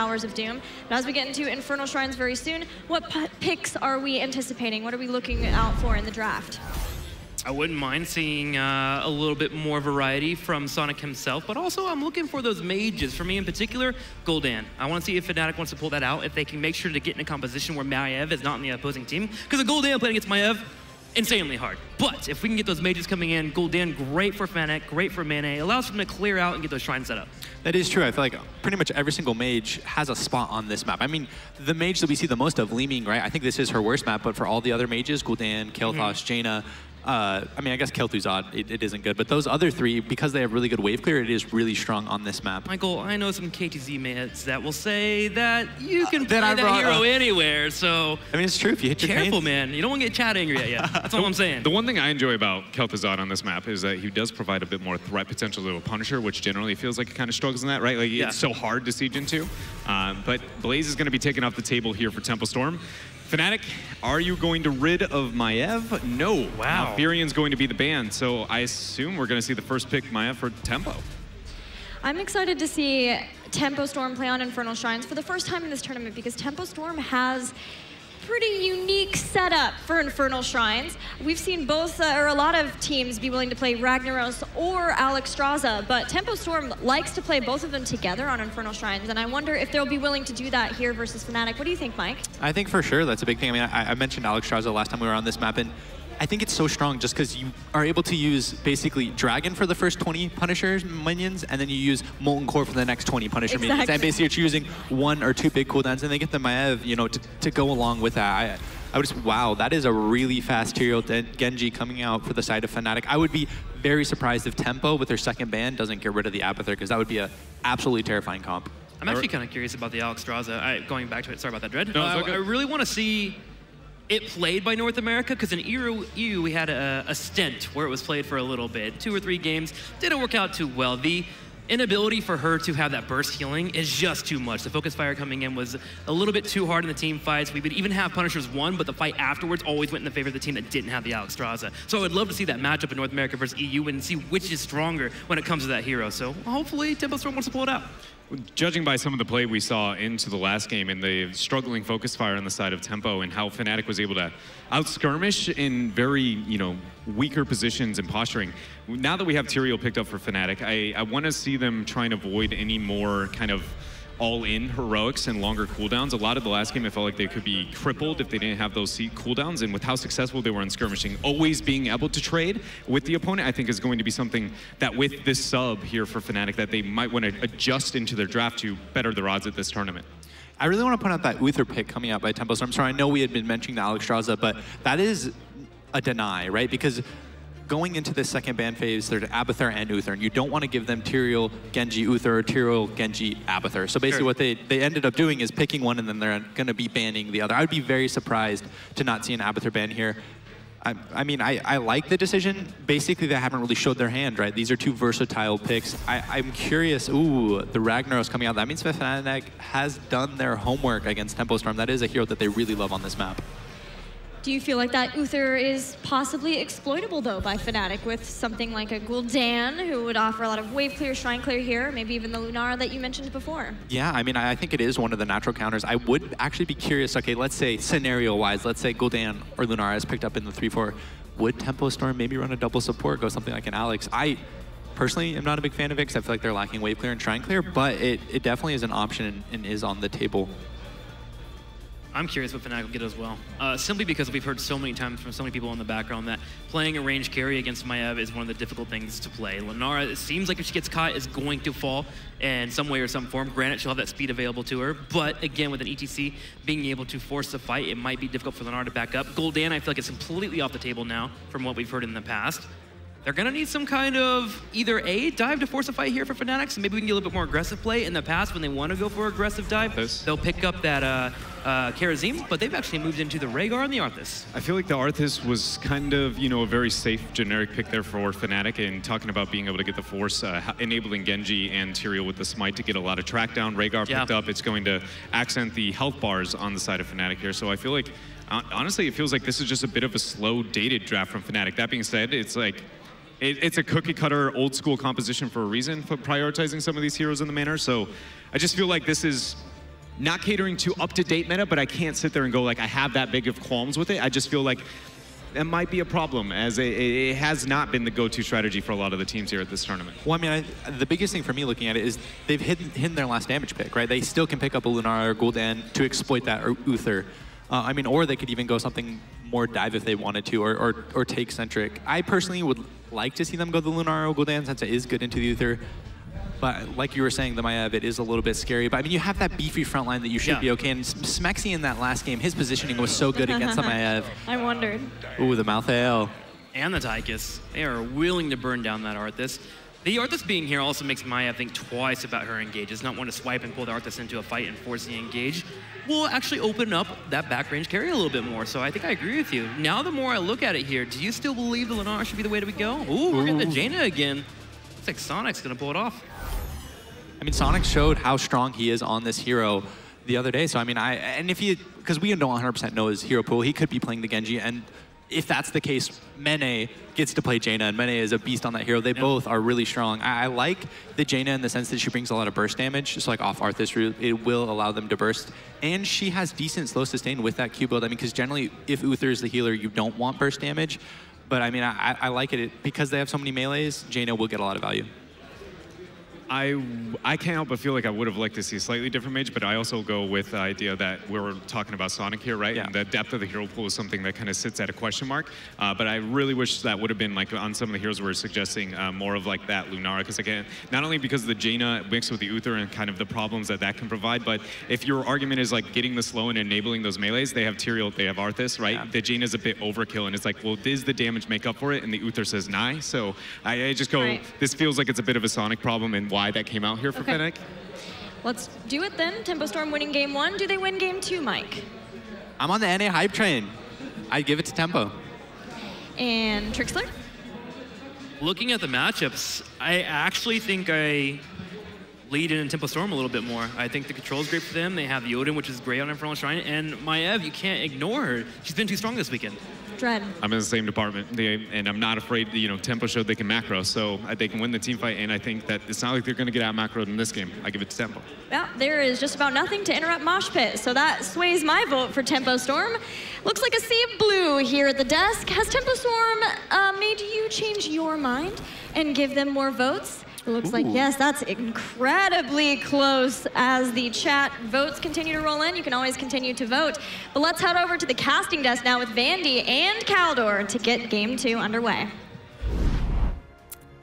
Towers of Doom. But as we get into Infernal Shrines very soon, what picks are we anticipating? What are we looking out for in the draft? I wouldn't mind seeing a little bit more variety from Sonic himself, but also I'm looking for those mages. For me in particular, Gul'dan. I want to see if Fnatic wants to pull that out, if they can make sure to get in a composition where Maiev is not in the opposing team. Because a Gul'dan playing against Maiev, insanely hard. But if we can get those mages coming in, Gul'dan, great for Fnatic, great for Melee, allows them to clear out and get those shrines set up. That is true. I feel like pretty much every single mage has a spot on this map. I mean, the mage that we see the most of, Li Ming, right? I think this is her worst map, but for all the other mages, Gul'dan, Kael'thas, Jaina, I mean, I guess Kel'Thuz's odd, it isn't good, but those other three, because they have really good wave clear, it is really strong on this map. Michael, I know some KTZ mates that will say that you can play that hero anywhere, so... I mean, it's true, if you hit your careful, man. You don't want to get chat angry yet. That's all I'm saying. The one thing I enjoy about Kel'Thuz on this map is that he does provide a bit more threat potential to a Punisher, which generally feels like it kind of struggles in that, right? Like, it's so hard to siege into. But Blaze is going to be taken off the table here for Tempo Storm. Fnatic, are you going to rid of Maiev? No. Wow. Furion's going to be the ban, so I assume we're going to see the first pick Maiev for Tempo. I'm excited to see Tempo Storm play on Infernal Shrines for the first time in this tournament because Tempo Storm has pretty unique setup for Infernal Shrines. We've seen both, or a lot of teams be willing to play Ragnaros or Alexstrasza, but Tempo Storm likes to play both of them together on Infernal Shrines, and I wonder if they'll be willing to do that here versus Fnatic. What do you think, Mike? I think for sure that's a big thing. I mean, I mentioned Alexstrasza last time we were on this map, and I think it's so strong just because you are able to use basically Dragon for the first 20 Punisher minions, and then you use Molten Core for the next 20 Punisher minions. And basically you're choosing 1 or 2 big cooldowns, and they get the Maiev, you know, to go along with that. I would just, wow, that is a really fast Tyrael Genji coming out for the side of Fnatic. I would be very surprised if Tempo, with their second ban, doesn't get rid of the Abathur, because that would be a absolutely terrifying comp. I'm actually kind of curious about the Alexstrasza. Going back to it, sorry about that, Dread. No, I really want to see it played by North America, because in EU we had a stint where it was played for a little bit, 2 or 3 games, didn't work out too well. The inability for her to have that burst healing is just too much. The focus fire coming in was a little bit too hard in the team fights. We would even have Punishers won, but the fight afterwards always went in the favor of the team that didn't have the Alexstrasza. So I would love to see that matchup in North America versus EU and see which is stronger when it comes to that hero. So hopefully Tempo Storm wants to pull it out. Judging by some of the play we saw into the last game and the struggling focus fire on the side of Tempo and how Fnatic was able to out-skirmish in very, you know, weaker positions and posturing. Now that we have Tyrael picked up for Fnatic, I want to see them try and avoid any more kind of all-in heroics and longer cooldowns. A lot of the last game, I felt like they could be crippled if they didn't have those cooldowns, and with how successful they were in skirmishing, always being able to trade with the opponent, I think is going to be something that with this sub here for Fnatic that they might want to adjust into their draft to better their odds at this tournament. I really want to point out that Uther pick coming out by Tempo Storm. Sorry, I know we had been mentioning the Alexstrasza, but that is a deny, right? Because going into this second ban phase, there's Abathur and Uther, and you don't want to give them Tyrael, Genji, Uther, or Tyrael, Genji, Abathur. So basically what they ended up doing is picking one, and then they're going to be banning the other. I would be very surprised to not see an Abathur ban here. I mean, I like the decision. Basically, they haven't really showed their hand, right? These are 2 versatile picks. I'm curious, ooh, the Ragnaros coming out. That means Fnatic has done their homework against Tempo Storm. That is a hero that they really love on this map. Do you feel like that Uther is possibly exploitable, though, by Fnatic with something like a Gul'dan, who would offer a lot of wave clear, shrine clear here, maybe even the Lunara that you mentioned before? Yeah, I mean, I think it is one of the natural counters. I would actually be curious, okay, let's say scenario-wise, let's say Gul'dan or Lunara is picked up in the 3-4. Would Tempo Storm maybe run a double support, go something like an Alex? I personally am not a big fan of it because I feel like they're lacking wave clear and shrine clear, but it definitely is an option and is on the table. I'm curious what Fnatic will get as well. Simply because we've heard so many times from so many people in the background that playing a range carry against Maiev is one of the difficult things to play. Lunara, it seems like if she gets caught, is going to fall in some way or some form. Granted, she'll have that speed available to her, but again, with an ETC being able to force the fight, it might be difficult for Lunara to back up. Gul'dan, I feel like it's completely off the table now from what we've heard in the past. They're going to need some kind of either A, dive to force a fight here for Fnatic, so maybe we can get a little bit more aggressive play. In the past, when they want to go for aggressive dive, they'll pick up that Karazim, but they've actually moved into the Rhaegar and the Arthas. I feel like the Arthas was kind of, you know, a very safe generic pick there for Fnatic, and talking about being able to get the force, enabling Genji and Tyrael with the smite to get a lot of track down. Rhaegar picked up, it's going to accent the health bars on the side of Fnatic here, so I feel like, honestly, it feels like this is just a bit of a slow, dated draft from Fnatic. That being said, it's like, it's a cookie-cutter, old-school composition for a reason for prioritizing some of these heroes in the manner. So I just feel like this is not catering to up-to-date meta, but I can't sit there and go like I have that big of qualms with it. I just feel like that might be a problem, as it has not been the go-to strategy for a lot of the teams here at this tournament. Well, I mean, the biggest thing for me looking at it is they've hidden their last damage pick, right? They still can pick up a Lunara or Gul'dan to exploit that or Uther. I mean, or they could even go something more dive if they wanted to, or take Centric. I personally would like to see them go the Lunara or Gul'dan since it is good into the Uther. But like you were saying, the Maiev, it is a little bit scary. But I mean, you have that beefy front line that you should be okay. And Smexy in that last game, his positioning was so good against the Maiev. I wondered. Ooh, the Malthael. And the Tychus. They are willing to burn down that Arthas. The Arthas being here also makes Maiev think twice about her engages, not want to swipe and pull the Arthas into a fight and force the engage. Will actually open up that back range carry a little bit more. So I think I agree with you. Now the more I look at it here, do you still believe the Lunara should be the way to go? Ooh, we're getting the Jaina again. Looks like Sonic's going to pull it off. I mean, Sonic showed how strong he is on this hero the other day. So, I mean, because we don't 100% know his hero pool, he could be playing the Genji. And if that's the case, Mene gets to play Jaina, and Mene is a beast on that hero. They both are really strong. I like the Jaina in the sense that she brings a lot of burst damage, just like off Arthas, it will allow them to burst. And she has decent slow sustain with that Q build. I mean, because generally, if Uther is the healer, you don't want burst damage. But I mean, I like it. Because they have so many melees, Jaina will get a lot of value. I can't help but feel like I would have liked to see a slightly different mage, but I also go with the idea that we're talking about Sonic here, right? Yeah. And the depth of the hero pool is something that kind of sits at a question mark. But I really wish that would have been like on some of the heroes we're suggesting more of like that Lunara, because again, not only because of the Jaina mixed with the Uther and kind of the problems that that can provide, but if your argument is like getting the slow and enabling those melees, they have Tyrael, they have Arthas, right? Yeah. The Jaina's a bit overkill, and it's like, well, does the damage make up for it? And the Uther says nah. So I just go, this feels like it's a bit of a Sonic problem, and why that came out here for Fnatic. Let's do it then. Tempo Storm winning game 1. Do they win game 2, Mike? I'm on the NA hype train. I'd give it to Tempo. And Trixler? Looking at the matchups, I actually think I lead in Tempo Storm a little bit more. I think the control is great for them. They have the Odin, which is great on Infernal Shrine, and Maiev, you can't ignore her. She's been too strong this weekend. Dread. I'm in the same department, and I'm not afraid. Tempo showed they can macro, so they can win the team fight, and I think that it's not like they're going to get out macroed in this game. I give it to Tempo. Yeah, there is just about nothing to interrupt Mosh Pit, so that sways my vote for Tempo Storm. Looks like a sea of blue here at the desk. Has Tempo Storm made you change your mind and give them more votes? It looks like, yes, that's incredibly close as the chat votes continue to roll in. You can always continue to vote. But let's head over to the casting desk now with Vandy and Kaldor to get game 2 underway.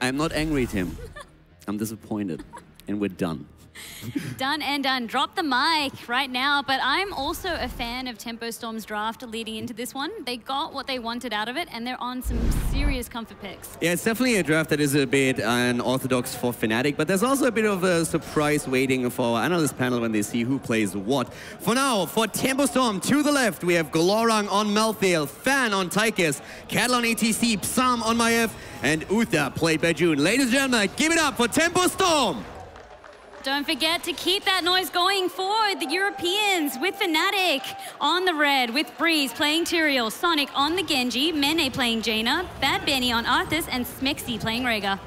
I'm not angry at him. I'm disappointed. And we're done. Done and done. Drop the mic right now, but I'm also a fan of Tempo Storm's draft leading into this one. They got what they wanted out of it, and they're on some serious comfort picks. Yeah, it's definitely a draft that is a bit unorthodox for Fnatic, but there's also a bit of a surprise waiting for our analyst panel when they see who plays what. For now, for Tempo Storm, to the left, we have Glorang on Malthael, Fan on Tychus, Cattle on ATC, Psalm on Maiev, and Uther played by June. Ladies and gentlemen, give it up for Tempo Storm! Don't forget to keep that noise going for the Europeans with Fnatic on the red, with Breeze playing Tyrael, Sonic on the Genji, Mene playing Jaina, Bad Benny on Arthas, and Smexy playing Rhaegar.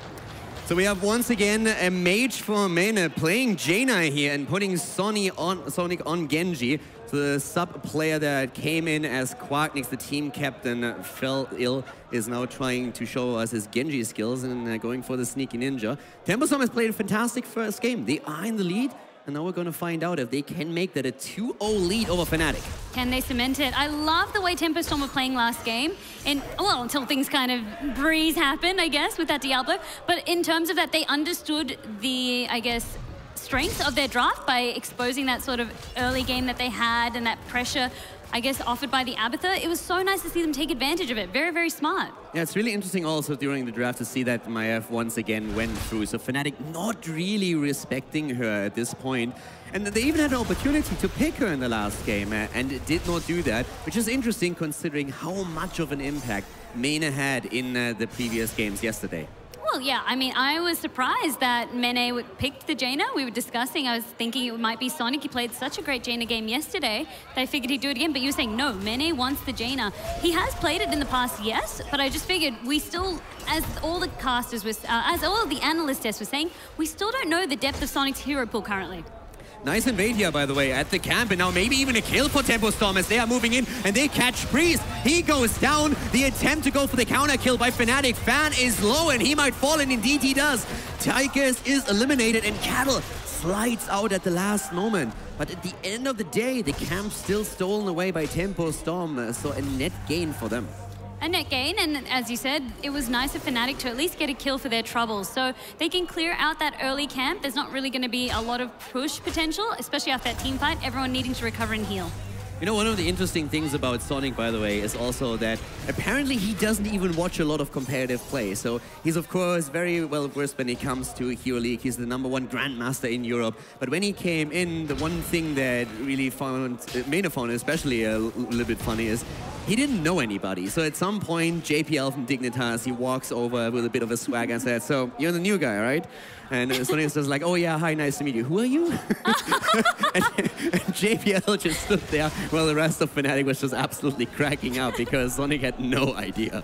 So we have once again a mage for Mene playing Jaina here and putting Sonic on Genji. So the sub player that came in as Quarknix, the team captain, fell ill, is now trying to show us his Genji skills and going for the sneaky ninja. Tempo Storm has played a fantastic first game. They are in the lead, and now we're going to find out if they can make that a 2-0 lead over Fnatic. Can they cement it? I love the way Tempo Storm were playing last game. And, well, until things kind of breeze happened, I guess, with that Diablo. But in terms of that, they understood the, I guess, strength of their draft by exposing that sort of early game that they had and that pressure, I guess, offered by the Abathur. It was so nice to see them take advantage of it. Very, very smart. Yeah, it's really interesting also during the draft to see that Maiev once again went through. So Fnatic not really respecting her at this point. And they even had an opportunity to pick her in the last game and did not do that, which is interesting considering how much of an impact Mene had in the previous games yesterday. Well, yeah, I mean, I was surprised that Mene picked the Jaina. We were discussing, I was thinking it might be Sonic. He played such a great Jaina game yesterday that I figured he'd do it again. But you were saying, no, Mene wants the Jaina. He has played it in the past, yes, but I just figured we still, as all the casters, as all of the analyst desks were saying, we still don't know the depth of Sonic's hero pool currently. Nice invade here, by the way, at the camp, and now maybe even a kill for Tempo Storm as they are moving in, and they catch Breeze. He goes down. The attempt to go for the counter kill by Fnatic. Fan is low, and he might fall, and indeed he does. Tychus is eliminated, and Cattle slides out at the last moment. But at the end of the day, the camp's still stolen away by Tempo Storm, so a net gain for them. A net gain, and as you said, it was nice of Fnatic to at least get a kill for their troubles. So they can clear out that early camp. There's not really going to be a lot of push potential, especially after that team fight, everyone needing to recover and heal. You know, one of the interesting things about Sonic, by the way, is also that apparently he doesn't even watch a lot of competitive play. So he's, of course, very well versed when it comes to Hero League. He's the #1 Grandmaster in Europe. But when he came in, the one thing that really made him found especially a little bit funny is he didn't know anybody. So at some point, JPL from Dignitas, he walks over with a bit of a swag and said, "So you're the new guy, right?" And Sonic says like, "Oh yeah, hi, nice to meet you. Who are you?" and JPL just stood there while the rest of Fnatic was just absolutely cracking up because Sonic had no idea.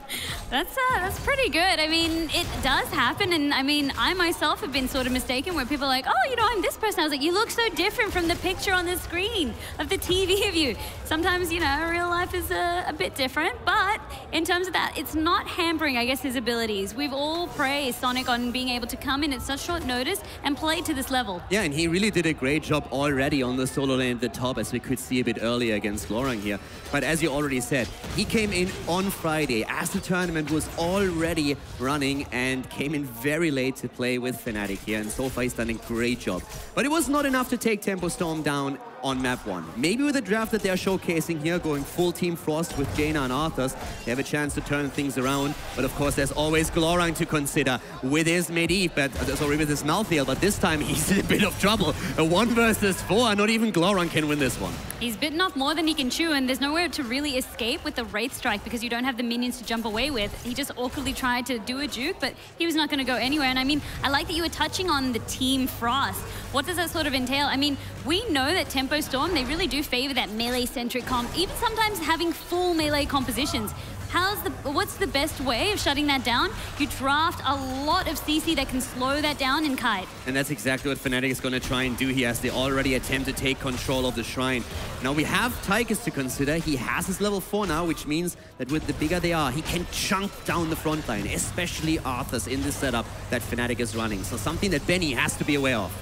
That's pretty good. I mean, it does happen, and I mean, I myself have been sort of mistaken where people are like, "Oh, you know, I'm this person." I was like, "You look so different from the picture on the screen of the TV of you." Sometimes, you know, real life is a bit different, but in terms of that, it's not hampering, I guess, his abilities. We've all praised Sonic on being able to come in at such short notice and play to this level. Yeah, and he really did a great job already on the solo lane at the top, as we could see a bit earlier against Glorang here. But as you already said, he came in on Friday as the tournament was already running and came in very late to play with Fnatic here, and so far he's done a great job. But it was not enough to take Tempo Storm down on map 1. Maybe with the draft that they're showcasing here, going full Team Frost with Jaina and Arthas, they have a chance to turn things around. But of course, there's always Glorang to consider with his Medivh, with his Malthael, but this time he's in a bit of trouble. A 1 versus 4, not even Glorang can win this one. He's bitten off more than he can chew, and there's nowhere to really escape with the Wraith Strike because you don't have the minions to jump away with. He just awkwardly tried to do a juke, but he was not going to go anywhere. And I mean, I like that you were touching on the Team Frost. What does that sort of entail? I mean, we know that Tempo Storm, they really do favor that melee-centric comp, even sometimes having full melee compositions. What's the best way of shutting that down? You draft a lot of CC that can slow that down in Kite. And that's exactly what Fnatic is going to try and do here, as they already attempt to take control of the Shrine. Now we have Tychus to consider. He has his level 4 now, which means that with the bigger they are, he can chunk down the front line, especially Arthas in this setup that Fnatic is running. So something that Benny has to be aware of.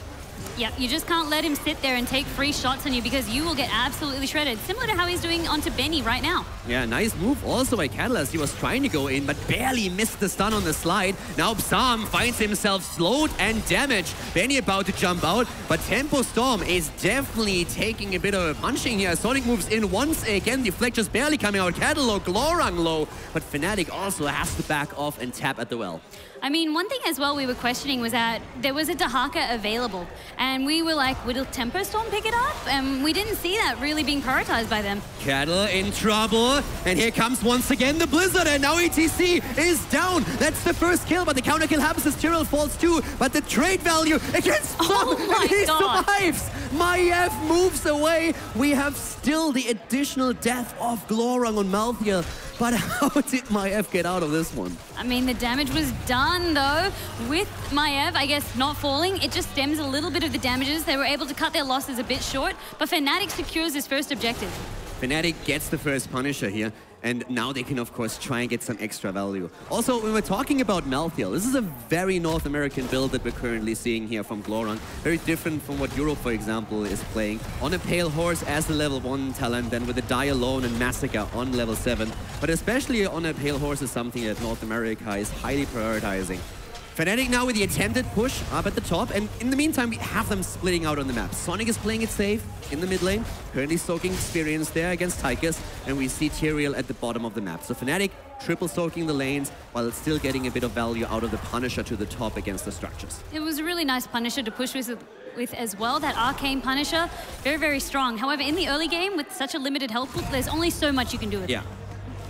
Yeah, you just can't let him sit there and take free shots on you because you will get absolutely shredded. Similar to how he's doing onto Benny right now. Yeah, nice move also by Catalyst. He was trying to go in, but barely missed the stun on the slide. Now Psalm finds himself slowed and damaged. Benny about to jump out, but Tempo Storm is definitely taking a bit of a punching here. Sonic moves in once again. Deflect just barely coming out. Cattle low, Glorang low, but Fnatic also has to back off and tap at the well. I mean, one thing as well we were questioning was that there was a Dahaka available, and we were like, will Tempo Storm pick it up? And we didn't see that really being prioritized by them. Cattle in trouble, and here comes once again the Blizzard, and now ETC is down. That's the first kill, but the counter kill happens as Tyrell falls too, but the trade value against Plum, and he survives! Maiev moves away. We have still the additional death of Glorang on Malthael, but how did Maiev get out of this one? I mean, the damage was done, though. With Maiev, I guess, not falling, it just stems a little bit of the damages. They were able to cut their losses a bit short, but Fnatic secures his first objective. Fnatic gets the first Punisher here, and now they can, of course, try and get some extra value. Also, when we're talking about Malthael, this is a very North American build that we're currently seeing here from Glorang. Very different from what Europe, for example, is playing. On a Pale Horse as the level 1 talent, then with a Die Alone and Massacre on level 7. But especially on a Pale Horse is something that North America is highly prioritizing. Fnatic now with the attempted push up at the top, and in the meantime we have them splitting out on the map. Sonic is playing it safe in the mid lane, currently soaking experience there against Tychus, and we see Tyrael at the bottom of the map. So Fnatic triple soaking the lanes while still getting a bit of value out of the Punisher to the top against the structures. It was a really nice Punisher to push with as well. That Arcane Punisher, very, very strong. However, in the early game with such a limited health pool, there's only so much you can do with it.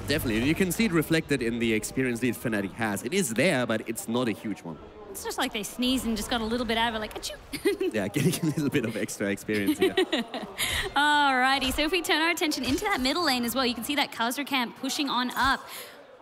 Definitely, you can see it reflected in the experience that Fnatic has. It is there, but it's not a huge one. It's just like they sneezed and just got a little bit out of it, like, achoo. Yeah, getting a little bit of extra experience here. Alrighty, so if we turn our attention into that middle lane as well, you can see that Khazra camp pushing on up.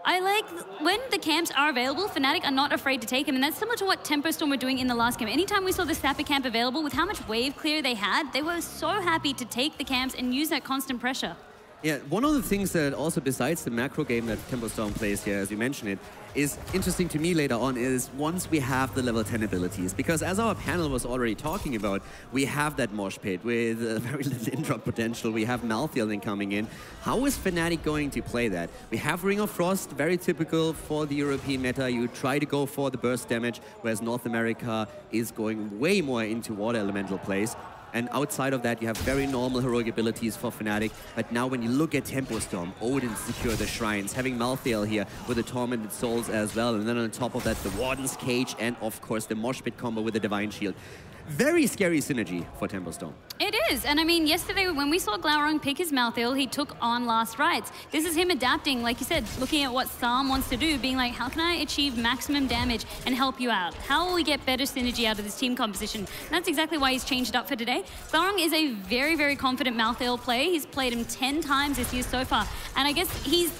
I like when the camps are available, Fnatic are not afraid to take them, and that's similar to what Tempo Storm were doing in the last game. Anytime we saw the Sapper camp available, with how much wave clear they had, they were so happy to take the camps and use that constant pressure. Yeah, one of the things that also, besides the macro game that Tempo Storm plays here, as you mentioned it, is interesting to me later on is once we have the level 10 abilities. Because as our panel was already talking about, we have that mosh pit with very little interrupt potential. We have Malthael then coming in. How is Fnatic going to play that? We have Ring of Frost, very typical for the European meta. You try to go for the burst damage, whereas North America is going way more into water elemental plays. And outside of that, you have very normal heroic abilities for Fnatic. But now when you look at Tempo Storm, Odin secure the shrines, having Malthael here with the Tormented Souls as well. And then on top of that, the Warden's Cage and, of course, the Mosh Pit combo with the Divine Shield. Very scary synergy for Tempo Storm. It is, and I mean, yesterday when we saw Glaurung pick his Malthael, he took on Last Rites. This is him adapting, like you said, looking at what Psalm wants to do, being like, how can I achieve maximum damage and help you out? How will we get better synergy out of this team composition? And that's exactly why he's changed it up for today. Glaurung is a very, very confident Malthael player. He's played him 10 times this year so far. And I guess he's,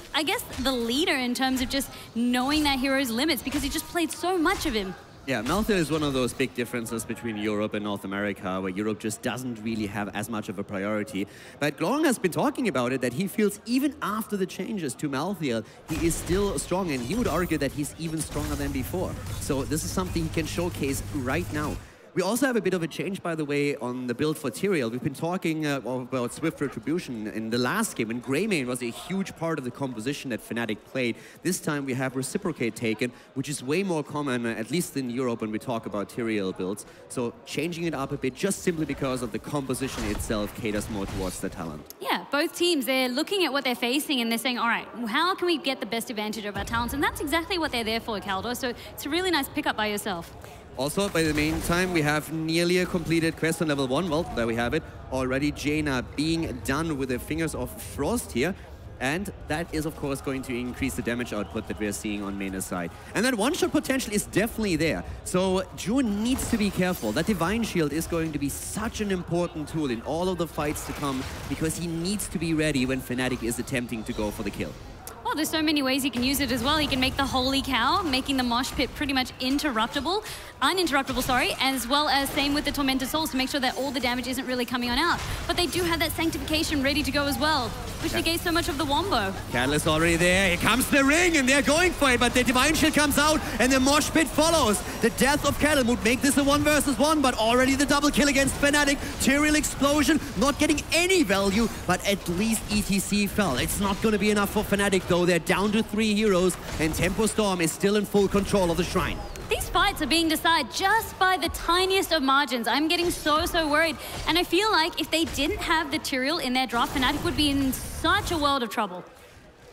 the leader in terms of just knowing that hero's limits because he just played so much of him. Yeah, Malthael is one of those big differences between Europe and North America, where Europe just doesn't really have as much of a priority. But Glaurung has been talking about it, that he feels even after the changes to Malthael, he is still strong, and he would argue that he's even stronger than before. So this is something he can showcase right now. We also have a bit of a change, by the way, on the build for Tyrael. We've been talking about Swift Retribution in the last game, and Greymane was a huge part of the composition that Fnatic played. This time we have Reciprocate taken, which is way more common, at least in Europe, when we talk about Tyrael builds. So changing it up a bit, just simply because of the composition itself caters more towards the talent. Yeah, both teams, they're looking at what they're facing and they're saying, all right, how can we get the best advantage of our talents? And that's exactly what they're there for, Kaldor. So it's a really nice pickup by yourself. Also, by the meantime, we have nearly a completed quest on level 1. Well, there we have it. Already Jaina being done with the Fingers of Frost here. And that is, of course, going to increase the damage output that we're seeing on Mena's side. And that one-shot potential is definitely there. So June needs to be careful. That Divine Shield is going to be such an important tool in all of the fights to come, because he needs to be ready when Fnatic is attempting to go for the kill. Well, there's so many ways he can use it as well. He can make the Holy Cow, making the Mosh Pit pretty much uninterruptible, sorry, as well as same with the Tormented Souls to make sure that all the damage isn't really coming on out. But they do have that Sanctification ready to go as well, which negates so much of the wombo. Catalyst already there. Here comes the ring, and they're going for it, but the Divine Shield comes out, and the Mosh Pit follows. The death of Cattle would make this a 1 versus 1, but already the double kill against Fnatic. Tyrael Explosion, not getting any value, but at least ETC fell. It's not going to be enough for Fnatic, though. They're down to 3 heroes, and Tempo Storm is still in full control of the shrine. These fights are being decided just by the tiniest of margins. I'm getting so worried. And I feel like if they didn't have the Tyrael in their draft, Fnatic would be in such a world of trouble.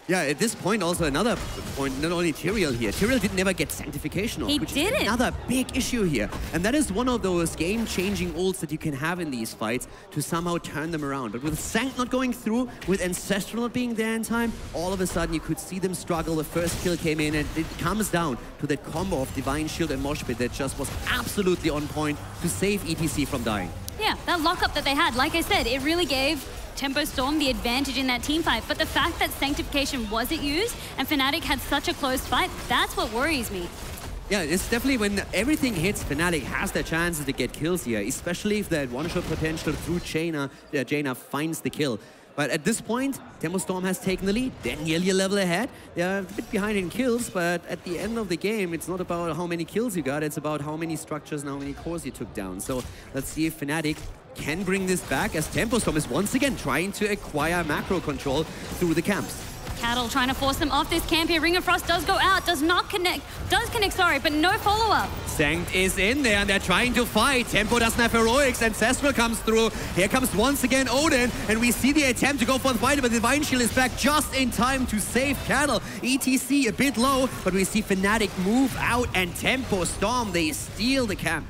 Yeah, at this point, also another point, not only Tyrael here. Tyrael did never get Sanctification off, which is another big issue here. And that is one of those game-changing ults that you can have in these fights to somehow turn them around. But with Sanct not going through, with Ancestral not being there in time, all of a sudden you could see them struggle. The first kill came in, and it comes down to that combo of Divine Shield and Mosh Pit that just was absolutely on point to save ETC from dying. Yeah, that lockup that they had, like I said, it really gave Tempo Storm the advantage in that team fight. But the fact that Sanctification wasn't used and Fnatic had such a close fight, that's what worries me. Yeah, it's definitely when everything hits, Fnatic has their chances to get kills here, especially if that one-shot potential through Jaina finds the kill. But at this point, Tempo Storm has taken the lead. They're nearly a level ahead. They're a bit behind in kills, but at the end of the game, it's not about how many kills you got, it's about how many structures and how many cores you took down. So let's see if Fnatic can bring this back, as Tempo Storm is once again trying to acquire macro control through the camps. Cattle trying to force them off this camp here. Ring of Frost does go out, does connect, sorry, but no follow-up. Sanct is in there, and they're trying to fight. Tempo doesn't have heroics. Ancestral comes through. Here comes once again Odin, and we see the attempt to go for the fight, but Divine Shield is back just in time to save Cattle. ETC a bit low, but we see Fnatic move out, and Tempo Storm, they steal the camp.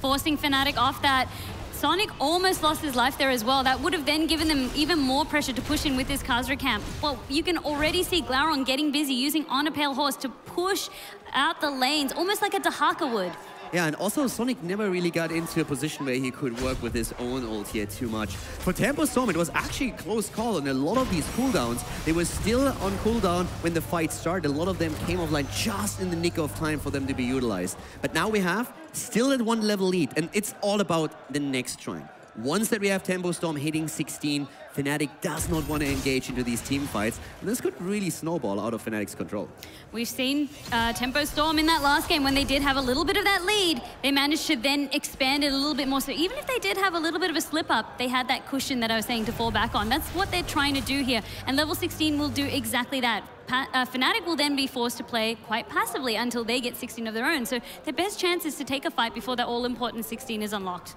Forcing Fnatic off that. Sonic almost lost his life there as well. That would have then given them even more pressure to push in with this Khazra camp. Well, you can already see Glaurung getting busy using On a Pale Horse to push out the lanes, almost like a Dahaka would. Yeah, and also Sonic never really got into a position where he could work with his own ult here too much. For Tempo Storm, it was actually a close call on a lot of these cooldowns. They were still on cooldown when the fight started. A lot of them came offline just in the nick of time for them to be utilized. But now we have still at 1 level lead, and it's all about the next shrine. Once that we have Tempo Storm hitting 16, Fnatic does not want to engage into these team fights. And this could really snowball out of Fnatic's control. We've seen Tempo Storm in that last game when they did have a little bit of that lead. They managed to then expand it a little bit more. So even if they did have a little bit of a slip up, they had that cushion that I was saying to fall back on. That's what they're trying to do here. And level 16 will do exactly that. Fnatic will then be forced to play quite passively until they get 16 of their own. So their best chance is to take a fight before that all-important 16 is unlocked.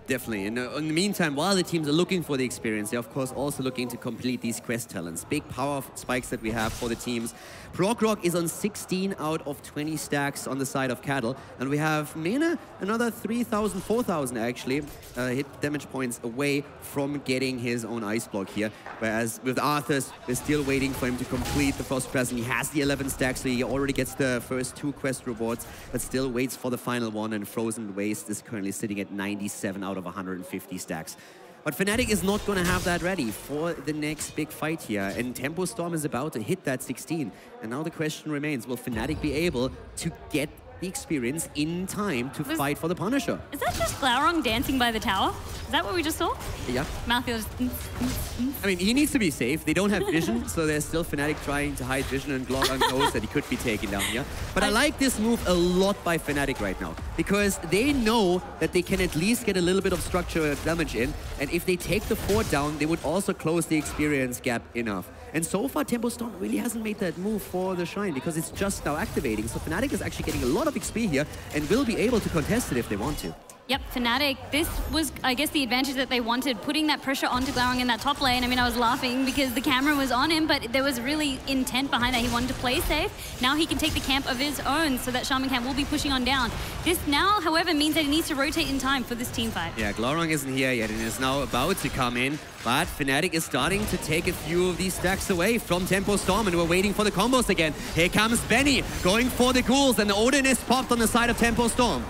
Definitely. And in the meantime, while the teams are looking for the experience, they're of course also looking to complete these quest talents. Big power spikes that we have for the teams. Proc is on 16 out of 20 stacks on the side of Cattle. And we have Mena another 3,000, 4,000 actually, hit damage points away from getting his own ice block here. Whereas with Arthas, we're still waiting for him to complete the Frost Present. He has the 11 stacks, so he already gets the first 2 quest rewards, but still waits for the final one. And Frozen Waste is currently sitting at 97 out of 150 stacks. But Fnatic is not going to have that ready for the next big fight here. And Tempo Storm is about to hit that 16. And now the question remains, will Fnatic be able to get the experience in time to fight for the Punisher? Is that just Glaurung dancing by the tower? Is that what we just saw? Yeah. Malthael just... I mean, he needs to be safe. They don't have vision, so there's still Fnatic trying to hide vision, and Glaurung knows that he could be taken down here. But I like this move a lot by Fnatic right now, because they know that they can at least get a little bit of structural damage in, and if they take the fort down, they would also close the experience gap enough. And so far, Tempo Storm really hasn't made that move for the Shrine because it's just now activating. So Fnatic is actually getting a lot of XP here and will be able to contest it if they want to. Yep, Fnatic, this was, I guess, the advantage that they wanted, putting that pressure onto Glaurung in that top lane. I mean, I was laughing because the camera was on him, but there was really intent behind that. He wanted to play safe. Now he can take the camp of his own, so that Shaman camp will be pushing on down. This now, however, means that he needs to rotate in time for this team fight. Yeah, Glaurung isn't here yet and is now about to come in, but Fnatic is starting to take a few of these stacks away from Tempo Storm, and we're waiting for the combos again. Here comes Benny, going for the ghouls, and the Odin is popped on the side of Tempo Storm.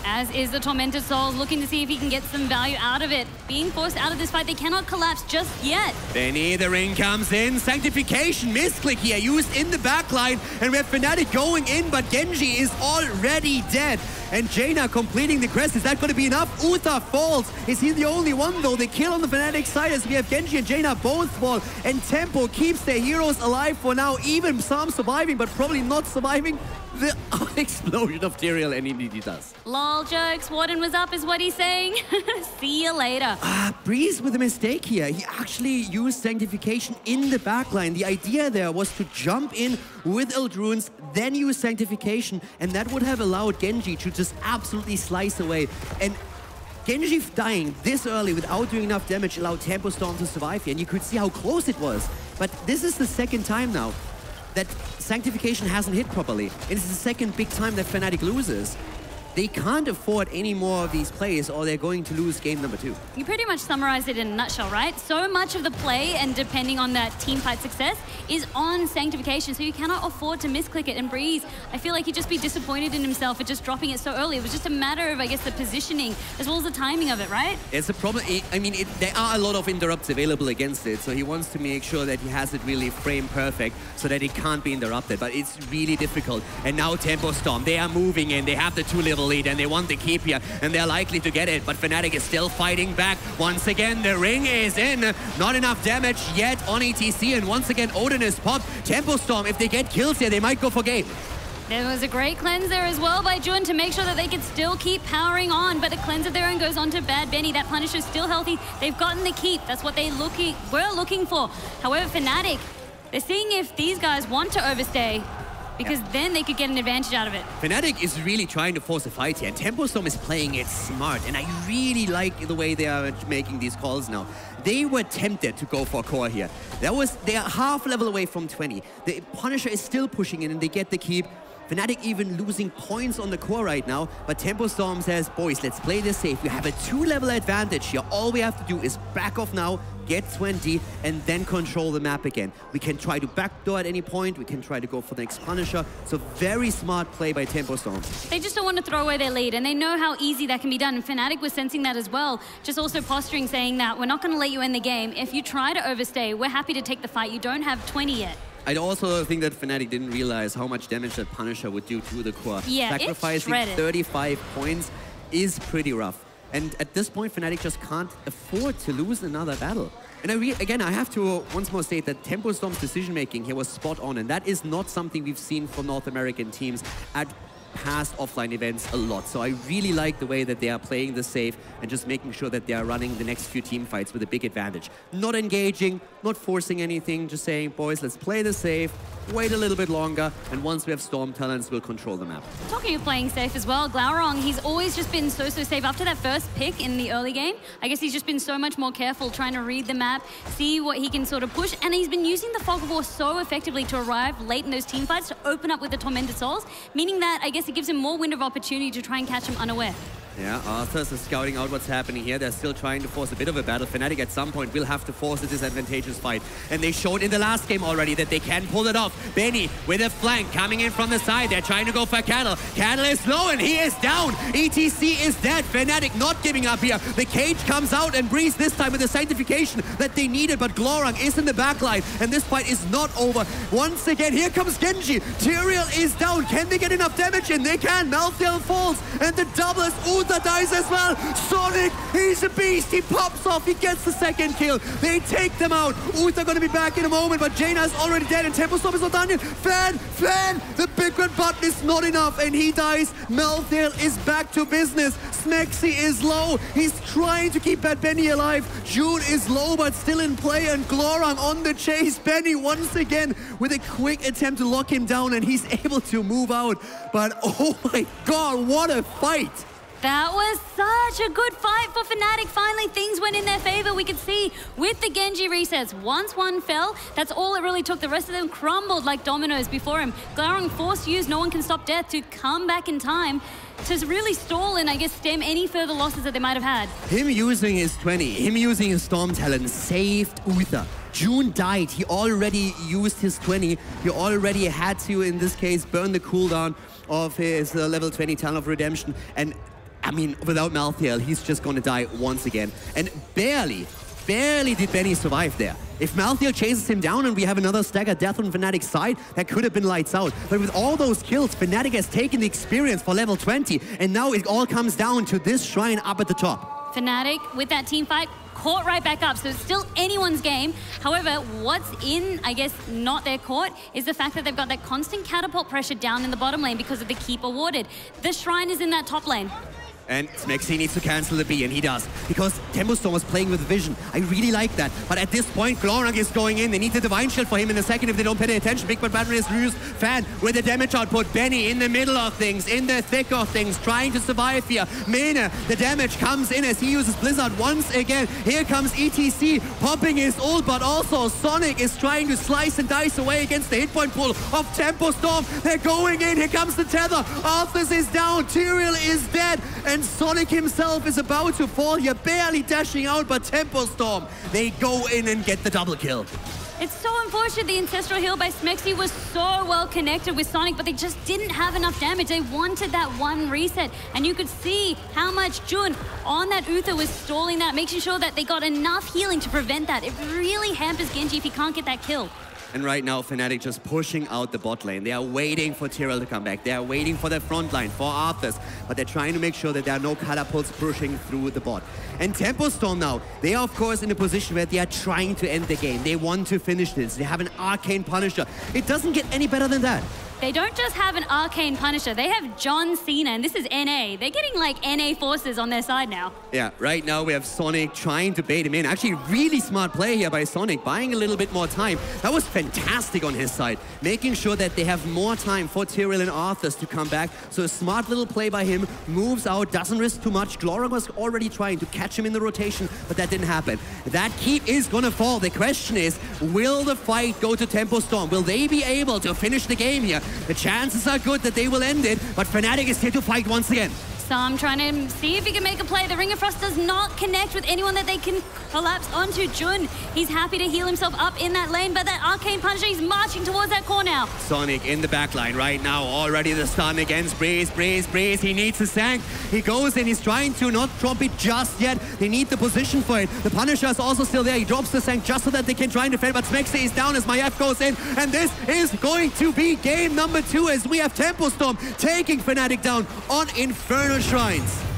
As is the Tormented Souls, looking to see if he can get some value out of it. Being forced out of this fight, they cannot collapse just yet. Benny, the ring comes in. Sanctification, misclick here, used in the backline. And we have Fnatic going in, but Genji is already dead. And Jaina completing the quest. Is that going to be enough? Uther falls. Is he the only one, though? The kill on the Fnatic side as we have Genji and Jaina both fall. And Tempo keeps their heroes alive for now. Even some surviving, but probably not surviving the explosion of Tyrael, and indeed he does. Lol jokes, Warden was up is what he's saying. See you later. Breeze with a mistake here. He actually used Sanctification in the backline. The idea there was to jump in with Eldrunes, then use Sanctification, and that would have allowed Genji to just absolutely slice away. And Genji dying this early without doing enough damage allowed Tempo Storm to survive here, and you could see how close it was. But this is the second time now that Sanctification hasn't hit properly. It is the second big time that Fnatic loses. They can't afford any more of these plays or they're going to lose game number 2. You pretty much summarized it in a nutshell, right? So much of the play, and depending on that team fight success, is on Sanctification, so you cannot afford to misclick it. And Breeze, I feel like he'd just be disappointed in himself for just dropping it so early. It was just a matter of, I guess, the positioning as well as the timing of it, right? It's a problem. I mean, there are a lot of interrupts available against it, so he wants to make sure that he has it really frame perfect so that it can't be interrupted, but it's really difficult. And now Tempo Storm, they are moving in, they have the 2-level lead and they want the keep here and they're likely to get it, but Fnatic is still fighting back. Once again, the ring is in. Not enough damage yet on ETC, and once again, Odin is popped. Tempo Storm, if they get kills here, they might go for game. There was a great cleanse there as well by Jun to make sure that they could still keep powering on, but the cleanse of their own goes on to Bad Benny. That Punisher's still healthy. They've gotten the keep. That's what they were looking for. However, Fnatic, they're seeing if these guys want to overstay, because then they could get an advantage out of it. Fnatic is really trying to force a fight here, and Tempo Storm is playing it smart, and I really like the way they are making these calls now. They were tempted to go for core here. They are half level away from 20. The Punisher is still pushing in, and they get the keep. Fnatic even losing points on the core right now, but Tempo Storm says, boys, let's play this safe. You have a 2-level advantage here. All we have to do is back off now, get 20, and then control the map again. We can try to backdoor at any point. We can try to go for the next Punisher. So very smart play by Tempo Storm. They just don't want to throw away their lead, and they know how easy that can be done. And Fnatic was sensing that as well. Just also posturing, saying that we're not going to let you end the game. If you try to overstay, we're happy to take the fight. You don't have 20 yet. I also think that Fnatic didn't realize how much damage that Punisher would do to the core. Yeah, sacrificing 35 points is pretty rough. And at this point, Fnatic just can't afford to lose another battle. And again, I have to once more state that Tempo Storm's decision-making here was spot on, and that is not something we've seen from North American teams at past offline events a lot. So I really like the way that they are playing the safe and just making sure that they are running the next few team fights with a big advantage. Not engaging, not forcing anything, just saying, boys, let's play the safe, wait a little bit longer, and once we have Storm Talents, we'll control the map. Talking of playing safe as well, Glaurung, he's always just been so safe. After that first pick in the early game, I guess he's just been so much more careful, trying to read the map, see what he can sort of push, and he's been using the Fog of War so effectively to arrive late in those team fights to open up with the Tormented Souls, meaning that I guess it gives him more window of opportunity to try and catch him unaware. Yeah, Arthurs is scouting out what's happening here. They're still trying to force a bit of a battle. Fnatic at some point will have to force a disadvantageous fight. And they showed in the last game already that they can pull it off. Benny with a flank coming in from the side. They're trying to go for Cattle. Cattle is low and he is down. ETC is dead. Fnatic not giving up here. The cage comes out and Breeze this time with the sanctification that they needed. But Glaurung is in the backline and this fight is not over. Once again, here comes Genji. Tyrael is down. Can they get enough damage in? They can. Malthael falls and the doublers. Uther dies as well. Sonic, he's a beast. He pops off. He gets the second kill. They take them out. Uther gonna be back in a moment, but Jaina is already dead and Tempo Storm is not done yet. Fan, the big red button is not enough and he dies. Malthael is back to business. Smexy is low. He's trying to keep Bad Benny alive. June is low but still in play and Glaurung on the chase. Benny once again with a quick attempt to lock him down and he's able to move out. But oh my god, what a fight! That was such a good fight for Fnatic. Finally, things went in their favor. We could see with the Genji resets, once one fell, that's all it really took. The rest of them crumbled like dominoes before him. Glaurung forced to use No One Can Stop Death to come back in time to really stall and, I guess, stem any further losses that they might have had. Him using his 20, him using his Storm Talent saved Uther. June died. He already used his 20. He already had to, in this case, burn the cooldown of his level 20 Talent of Redemption. And I mean, without Malthael, he's just gonna die once again. And barely did Benny survive there. If Malthael chases him down and we have another staggered death on Fnatic's side, that could have been lights out. But with all those kills, Fnatic has taken the experience for level 20, and now it all comes down to this shrine up at the top. Fnatic, with that team fight, caught right back up, so it's still anyone's game. However, what's in, I guess, not their court is the fact that they've got that constant catapult pressure down in the bottom lane because of the keep awarded. The shrine is in that top lane. And Smexy needs to cancel the B, and he does. Because Tempo Storm was playing with vision. I really like that. But at this point, Glaurung is going in. They need the Divine Shield for him in a second if they don't pay attention. Big Bad Battery is used. Fan with the damage output. Benny in the middle of things, in the thick of things, trying to survive here. Mene, the damage comes in as he uses Blizzard once again. Here comes ETC, popping his ult, but also Sonic is trying to slice and dice away against the hit point pool of Tempo Storm. They're going in. Here comes the tether. Arthurs is down. Tyrael is dead. And Sonic himself is about to fall here, barely dashing out, but Tempo Storm, they go in and get the double kill. It's so unfortunate the Ancestral Heal by Smexy was so well connected with Sonic, but they just didn't have enough damage. They wanted that one reset, and you could see how much Jun on that Uther was stalling that, making sure that they got enough healing to prevent that. It really hampers Genji if he can't get that kill. And right now, Fnatic just pushing out the bot lane. They are waiting for Tyrael to come back. They are waiting for the front line, for Arthurs. But they're trying to make sure that there are no catapults pushing through the bot. And Tempo Storm now, they are, of course, in a position where they are trying to end the game. They want to finish this. They have an Arcane Punisher. It doesn't get any better than that. They don't just have an Arcane Punisher, they have John Cena, and this is NA. They're getting like NA forces on their side now. Yeah, right now we have Sonic trying to bait him in. Actually, really smart play here by Sonic, buying a little bit more time. That was fantastic on his side, making sure that they have more time for Tyrael and Arthurs to come back. So a smart little play by him, moves out, doesn't risk too much. Glaurung was already trying to catch him in the rotation, but that didn't happen. That keep is gonna fall. The question is, will the fight go to Tempo Storm? Will they be able to finish the game here? The chances are good that they will end it, but Fnatic is here to fight once again. Sam trying to see if he can make a play. The Ring of Frost does not connect with anyone that they can collapse onto. Jun, he's happy to heal himself up in that lane, but that Arcane Punisher, he's marching towards that core now. Sonic in the backline right now, already the stun against Breeze, he needs a sank. He goes in, he's trying to not drop it just yet. They need the position for it. The Punisher is also still there. He drops the sank just so that they can try and defend, but Smexy is down as Maiev goes in, and this is going to be game number 2 as we have Tempo Storm taking Fnatic down on Infernal Shrines.